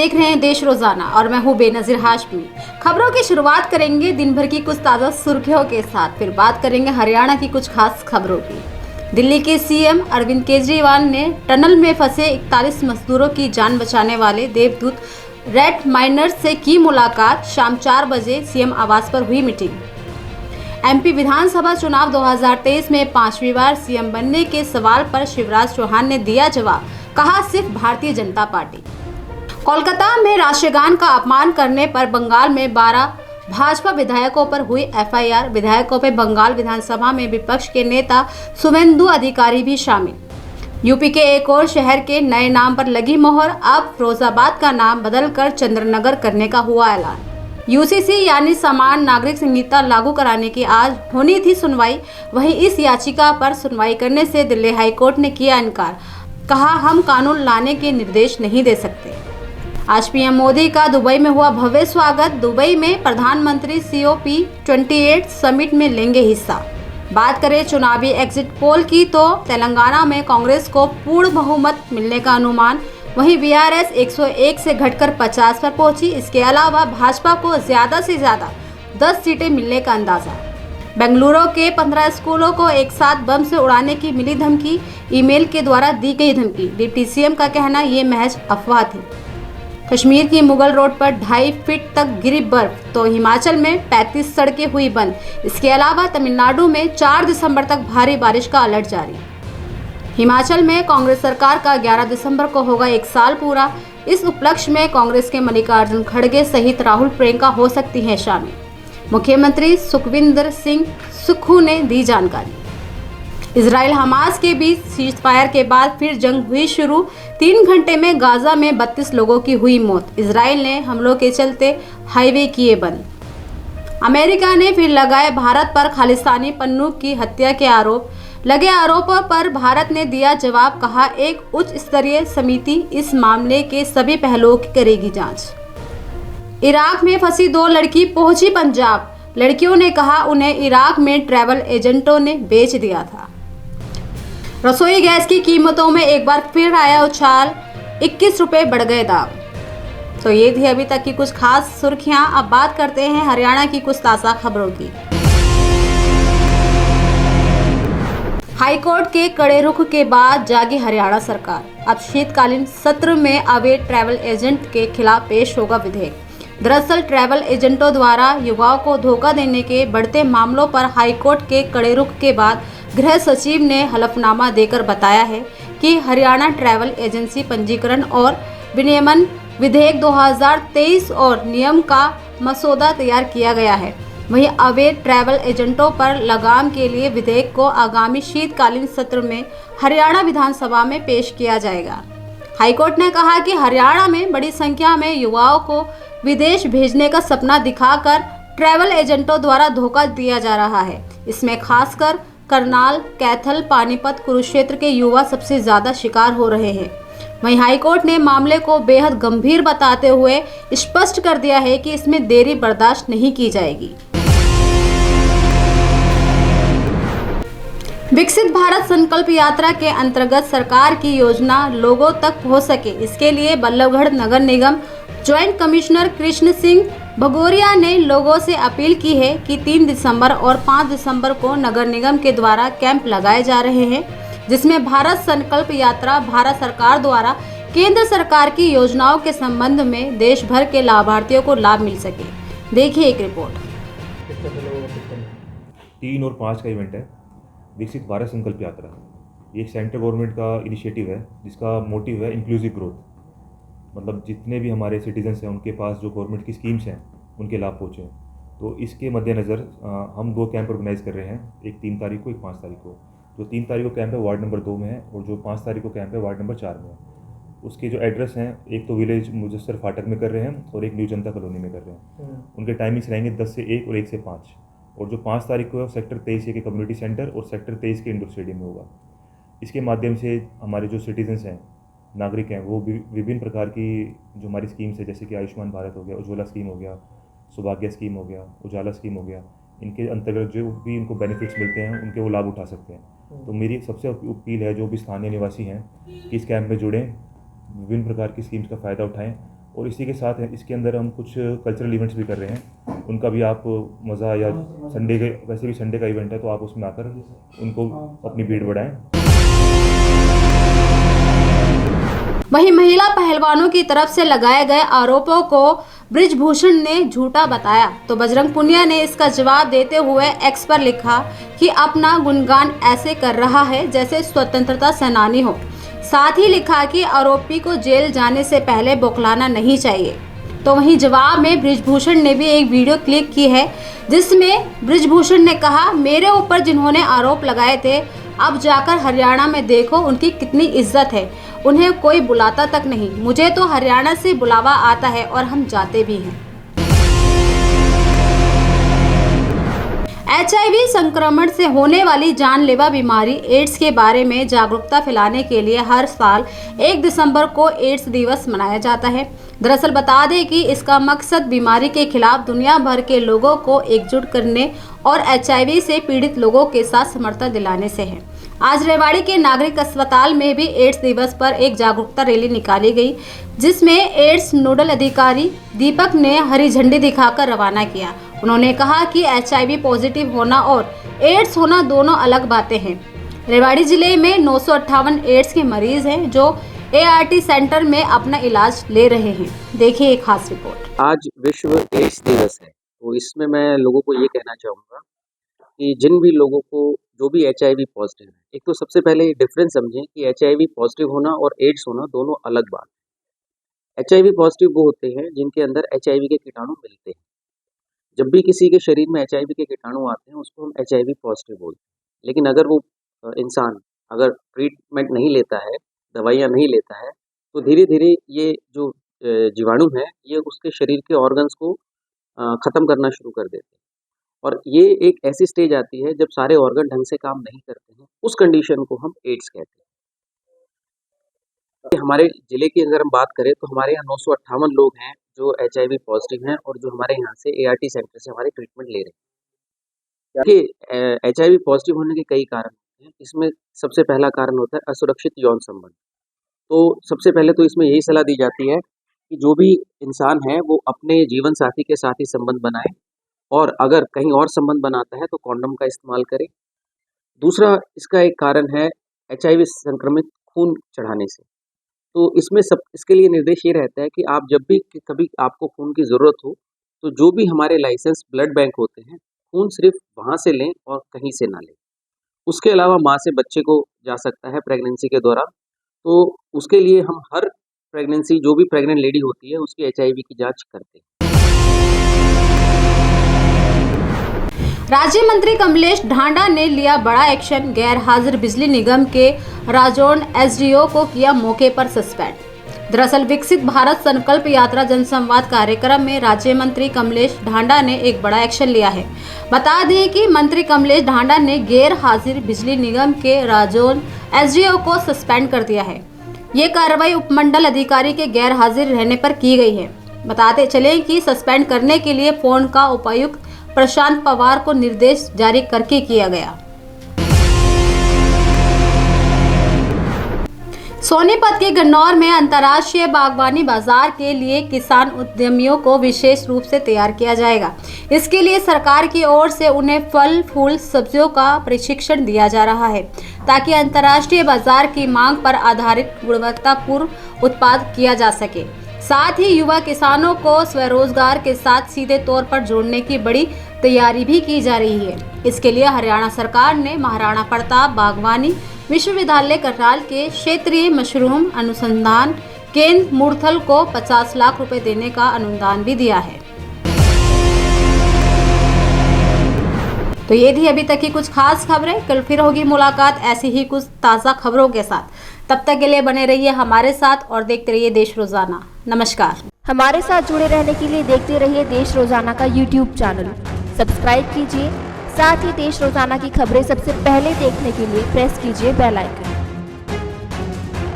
देख रहे हैं देश रोजाना और मैं हूं बेनजीर हाशमी। खबरों की शुरुआत करेंगे दिन भर की कुछ ताज़ा सुर्खियों के साथ, फिर बात करेंगे हरियाणा की कुछ खास खबरों की। दिल्ली के सीएम अरविंद केजरीवाल ने टनल में फंसे 41 मजदूरों की जान बचाने वाले देवदूत रेड माइनर्स से की मुलाकात। शाम 4 बजे सीएम आवास पर हुई मीटिंग। एमपी विधानसभा चुनाव 2023 में 5वीं बार सीएम बनने के सवाल पर शिवराज चौहान ने दिया जवाब, कहा सिर्फ भारतीय जनता पार्टी। कोलकाता में राष्ट्रगान का अपमान करने पर बंगाल में 12 भाजपा विधायकों पर हुई एफआईआर। विधायकों में बंगाल विधानसभा में विपक्ष के नेता शुभेंदु अधिकारी भी शामिल। यूपी के एक और शहर के नए नाम पर लगी मोहर, अब फिरोजाबाद का नाम बदलकर चंद्रनगर करने का हुआ ऐलान। यूसीसी यानी समान नागरिक संहिता लागू कराने की आज होनी थी सुनवाई, वहीं इस याचिका पर सुनवाई करने से दिल्ली हाईकोर्ट ने किया इनकार। कहा हम कानून लाने के निर्देश नहीं दे सकते। आज पीएम मोदी का दुबई में हुआ भव्य स्वागत। दुबई में प्रधानमंत्री COP28 समिट में लेंगे हिस्सा। बात करें चुनावी एग्जिट पोल की तो तेलंगाना में कांग्रेस को पूर्ण बहुमत मिलने का अनुमान, वहीं बीआरएस 101 से घटकर 50 पर पहुंची। इसके अलावा भाजपा को ज्यादा से ज्यादा 10 सीटें मिलने का अंदाजा। बेंगलुरु के 15 स्कूलों को एक साथ बम से उड़ाने की मिली धमकी, ईमेल के द्वारा दी गई धमकी। डिप्टी सीएम का कहना ये महज अफवाह थी। कश्मीर की मुगल रोड पर 2.5 फीट तक गिरी बर्फ, तो हिमाचल में 35 सड़कें हुई बंद। इसके अलावा तमिलनाडु में 4 दिसंबर तक भारी बारिश का अलर्ट जारी। हिमाचल में कांग्रेस सरकार का 11 दिसंबर को होगा 1 साल पूरा। इस उपलक्ष्य में कांग्रेस के मल्लिकार्जुन खड़गे सहित राहुल प्रियंका हो सकती हैं शामिल। मुख्यमंत्री सुखविंदर सिंह सुक्खू ने दी जानकारी। इजराइल हमास के बीच सीज फायर के बाद फिर जंग हुई शुरू। 3 घंटे में गाजा में 32 लोगों की हुई मौत। इजराइल ने हमलों के चलते हाईवे किए बंद। अमेरिका ने फिर लगाए भारत पर खालिस्तानी पन्नू की हत्या के आरोप। लगे आरोपों पर भारत ने दिया जवाब, कहा एक उच्च स्तरीय समिति इस मामले के सभी पहलुओं की करेगी जांच। इराक में फंसी 2 लड़की पहुंची पंजाब। लड़कियों ने कहा उन्हें इराक में ट्रैवल एजेंटों ने बेच दिया था। रसोई गैस की कीमतों में एक बार फिर आया उछाल, 21 रुपये बढ़ गए दाम। तो ये थी अभी तक की कुछ खास सुर्खियां। अब बात करते हैं हरियाणा की कुछ ताज़ा खबरों की। हाईकोर्ट के कड़े रुख के बाद जागी हरियाणा सरकार। अब शीतकालीन सत्र में अवैध ट्रैवल एजेंट के खिलाफ पेश होगा विधेयक। दरअसल ट्रैवल एजेंटों द्वारा युवाओं को धोखा देने के बढ़ते मामलों पर हाईकोर्ट के कड़े रुख के बाद गृह सचिव ने हलफनामा देकर बताया है कि हरियाणा ट्रैवल एजेंसी पंजीकरण और विनियमन विधेयक 2023 और नियम का मसौदा तैयार किया गया है। वहीं अवैध ट्रैवल एजेंटों पर लगाम के लिए विधेयक को आगामी शीतकालीन सत्र में हरियाणा विधानसभा में पेश किया जाएगा। हाईकोर्ट ने कहा कि हरियाणा में बड़ी संख्या में युवाओं को विदेश भेजने का सपना दिखाकर ट्रैवल एजेंटों द्वारा धोखा दिया जा रहा है। इसमें खासकर करनाल, कैथल, पानीपत, कुरुक्षेत्र के युवा सबसे ज्यादा शिकार हो रहे हैं। वहीं हाईकोर्ट ने मामले को बेहद गंभीर बताते हुए स्पष्ट कर दिया है कि इसमें देरी बर्दाश्त नहीं की जाएगी। विकसित भारत संकल्प यात्रा के अंतर्गत सरकार की योजना लोगों तक पहुंच सके, इसके लिए बल्लभगढ़ नगर निगम ज्वाइंट कमिश्नर कृष्ण सिंह भगोरिया ने लोगों से अपील की है कि 3 दिसंबर और 5 दिसंबर को नगर निगम के द्वारा कैंप लगाए जा रहे हैं, जिसमें भारत संकल्प यात्रा भारत सरकार द्वारा केंद्र सरकार की योजनाओं के संबंध में देश भर के लाभार्थियों को लाभ मिल सके। देखिए एक रिपोर्ट। 3 और 5 का इवेंट है विकसित भारत संकल्प यात्रा। ये सेंट्रल गवर्नमेंट का इनिशिएटिव है जिसका मोटिव है इंक्लूसिव ग्रोथ। मतलब जितने भी हमारे सिटीजन्स हैं उनके पास जो गवर्नमेंट की स्कीम्स हैं उनके लाभ पहुँचे। तो इसके मद्देनज़र हम 2 कैंप ऑर्गेनाइज़ कर रहे हैं, एक 3 तारीख को, एक 5 तारीख को। जो 3 तारीख को कैंप है वार्ड नंबर 2 में है और जो 5 तारीख को कैंप है वार्ड नंबर 4 में है। उसके जो एड्रेस हैं, एक तो विलेज मुजस्सर फाटक में कर रहे हैं और एक न्यू जनता कॉलोनी में कर रहे हैं। उनके टाइमिंग्स रहेंगे 10 से 1 और 1 से 5। और जो 5 तारीख को है सेक्टर 23 के कम्युनिटी सेंटर और सेक्टर 23 के इंडोर स्टेडियम में होगा। इसके माध्यम से हमारे जो सिटीजन्स हैं, नागरिक हैं, वो विभिन्न प्रकार की जो हमारी स्कीम्स है, जैसे कि आयुष्मान भारत हो गया, उज्ज्वला स्कीम हो गया, सौभाग्य स्कीम हो गया, उजाला स्कीम हो गया, इनके अंतर्गत जो भी इनको बेनिफिट्स मिलते हैं उनके वो लाभ उठा सकते हैं। तो मेरी सबसे अपील है जो भी स्थानीय निवासी हैं कि इस कैंप में जुड़ें, विभिन्न प्रकार की स्कीम्स का फ़ायदा उठाएं और इसी के साथ इसके अंदर हम कुछ कल्चरल इवेंट्स भी कर रहे हैं, उनका भी आप मज़ा, या संडे के वैसे भी संडे का इवेंट है तो आप उसमें आकर उनको अपनी भीड़ बढ़ाएं। वहीं महिला पहलवानों की तरफ से लगाए गए आरोपों को बृजभूषण ने झूठा बताया तो बजरंग पुनिया ने इसका जवाब देते हुए एक्स पर लिखा कि अपना गुणगान ऐसे कर रहा है जैसे स्वतंत्रता सेनानी हो। साथ ही लिखा कि आरोपी को जेल जाने से पहले बौखलाना नहीं चाहिए। तो वहीं जवाब में बृजभूषण ने भी एक वीडियो क्लिक की है जिसमें बृजभूषण ने कहा, मेरे ऊपर जिन्होंने आरोप लगाए थे अब जाकर हरियाणा में देखो उनकी कितनी इज्जत है, उन्हें कोई बुलाता तक नहीं, मुझे तो हरियाणा से बुलावा आता है और हम जाते भी हैं। HIV संक्रमण से होने वाली जानलेवा बीमारी एड्स के बारे में जागरूकता फैलाने के लिए हर साल 1 दिसंबर को एड्स दिवस मनाया जाता है। दरअसल बता दें कि इसका मकसद बीमारी के खिलाफ दुनिया भर के लोगों को एकजुट करने और HIV से पीड़ित लोगों के साथ समर्थन दिलाने से है। आज रेवाड़ी के नागरिक अस्पताल में भी एड्स दिवस पर एक जागरूकता रैली निकाली गई जिसमें एड्स नोडल अधिकारी दीपक ने हरी झंडी दिखाकर रवाना किया। उन्होंने कहा कि HIV पॉजिटिव होना और एड्स होना दोनों अलग बातें हैं। रेवाड़ी जिले में 958 एड्स के मरीज हैं जो ART सेंटर में अपना इलाज ले रहे हैं। देखिए एक खास रिपोर्ट। आज विश्व एड्स दिवस है, तो इसमें मैं लोगों को ये कहना चाहूँगा कि जिन भी लोगों को जो भी HIV पॉजिटिव है, एक तो सबसे पहले ये डिफरेंस समझें कि HIV पॉजिटिव होना और एड्स होना दोनों अलग बात है। HIV पॉजिटिव वो होते हैं जिनके अंदर HIV के कीटाणु मिलते हैं। जब भी किसी के शरीर में HIV के कीटाणु आते हैं उसको हम HIV पॉजिटिव बोलते हैं। लेकिन अगर वो इंसान अगर ट्रीटमेंट नहीं लेता है, दवाइयाँ नहीं लेता है, तो धीरे धीरे ये जो जीवाणु है ये उसके शरीर के ऑर्गन्स को ख़त्म करना शुरू कर देते हैं और ये एक ऐसी स्टेज आती है जब सारे ऑर्गन ढंग से काम नहीं करते हैं, उस कंडीशन को हम एड्स कहते हैं। हमारे ज़िले की अगर हम बात करें तो हमारे यहाँ 958 लोग हैं जो HIV पॉजिटिव हैं और जो हमारे यहाँ से ART सेंटर से हमारे ट्रीटमेंट ले रहे हैं। देखिए HIV पॉजिटिव होने के कई कारण होते हैं। इसमें सबसे पहला कारण होता है असुरक्षित यौन संबंध। तो सबसे पहले तो इसमें यही सलाह दी जाती है कि जो भी इंसान है वो अपने जीवन साथी के साथ ही संबंध बनाए और अगर कहीं और संबंध बनाता है तो कॉन्डम का इस्तेमाल करे। दूसरा इसका एक कारण है HIV संक्रमित खून चढ़ाने से। तो इसमें इसके लिए निर्देश ये रहता है कि आप जब भी कभी आपको खून की ज़रूरत हो तो जो भी हमारे लाइसेंस ब्लड बैंक होते हैं खून सिर्फ वहाँ से लें और कहीं से ना लें। उसके अलावा माँ से बच्चे को जा सकता है प्रेगनेंसी के दौरान, तो उसके लिए हम हर प्रेगनेंसी जो भी प्रेग्नेंट लेडी होती है उसकी HIV की जांच करते हैं। राज्य मंत्री कमलेश ढांडा ने लिया बड़ा एक्शन, गैर हाजिर बिजली निगम के राजौंड SDO को किया मौके पर सस्पेंड। दरअसल विकसित भारत संकल्प यात्रा जनसंवाद कार्यक्रम में राज्य मंत्री कमलेश ढांडा ने एक बड़ा एक्शन लिया है। बता दें कि मंत्री कमलेश ढांडा ने गैर हाजिर बिजली निगम के राजौंड SDO को सस्पेंड कर दिया है। ये कार्रवाई उपमंडल अधिकारी के गैर हाजिर रहने पर की गई है। बताते चले कि सस्पेंड करने के लिए फोन का उपायुक्त प्रशांत पवार को निर्देश जारी करके किया गया। सोनीपत के गन्नौर में अंतर्राष्ट्रीय बागवानी बाजार के लिए किसान उद्यमियों को विशेष रूप से तैयार किया जाएगा। इसके लिए सरकार की ओर से उन्हें फल, फूल, सब्जियों का प्रशिक्षण दिया जा रहा है ताकि अंतर्राष्ट्रीय बाजार की मांग पर आधारित गुणवत्तापूर्ण उत्पाद किया जा सके। साथ ही युवा किसानों को स्वरोजगार के साथ सीधे तौर पर जोड़ने की बड़ी तैयारी भी की जा रही है। इसके लिए हरियाणा सरकार ने महाराणा प्रताप बागवानी विश्वविद्यालय करनाल के क्षेत्रीय मशरूम अनुसंधान केंद्र मुरथल को 50 लाख रुपए देने का अनुदान भी दिया है। तो ये थी अभी तक की कुछ खास खबरें। कल फिर होगी मुलाकात ऐसी ही कुछ ताज़ा खबरों के साथ। तब तक के लिए बने रहिए हमारे साथ और देखते रहिए देश रोजाना। नमस्कार। हमारे साथ जुड़े रहने के लिए देखते रहिए देश रोजाना का YouTube चैनल सब्सक्राइब कीजिए। साथ ही देश रोजाना की खबरें सबसे पहले देखने के लिए प्रेस कीजिए बेल आइकन।